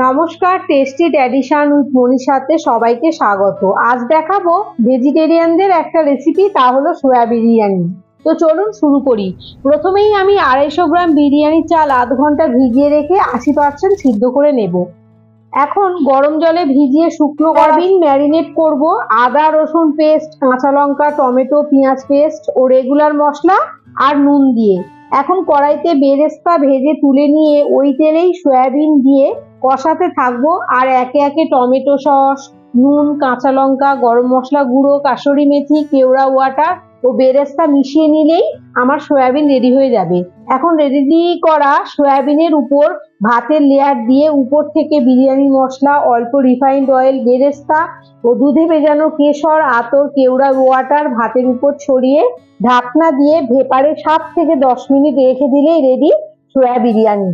নমস্কার, tasty tradition with মনীষাতে সবাইকে স্বাগত। আজ দেখাবো ভেজিটেরিয়ানদের একটা রেসিপি, তা হলো সোয়া বিরিয়ানি। তো চলুন শুরু করি। প্রথমেই আমি 250 গ্রাম বিরিয়ানি চাল আধ ঘন্টা ভিজিয়ে রেখে 80% সিদ্ধ করে নেব। এখন গরম জলে ভিজিয়ে শুকনো সয়াবিন ম্যারিনেট করব। আদা রসুন পেস্ট, কাঁচা লঙ্কা, টমেটো, পেঁয়াজ পেস্ট ও রেগুলার মশলা আর নুন দিয়ে। এখন কড়াইতে বেরেস্তা ভেজে তুলে নিয়ে ওই তেলেই সয়াবিন দিয়ে কষাতে থাকবো। আর একে একে টমেটো সস, নুন, কাঁচা লঙ্কা, গরম মশলা গুঁড়ো, কাসুরি মেথি, কেওড়া ওয়াটার ও বেরেস্তা মিশিয়ে নিলেই আমার সয়াবিন রেডি হয়ে যাবে। এখন রেডি করা সয়াবিনের উপর ভাতের লেয়ার দিয়ে উপর থেকে বিরিয়ানি মশলা, অল্প রিফাইন্ড অয়েল, বেরেস্তা ও দুধে ভেজানো কেশর, আতর, কেওড়া ওয়াটার ভাতের উপর ছড়িয়ে ঢাকনা দিয়ে ভেপারে 7 থেকে 10 মিনিট রেখে দিলেই রেডি সোয়া বিরিয়ানি।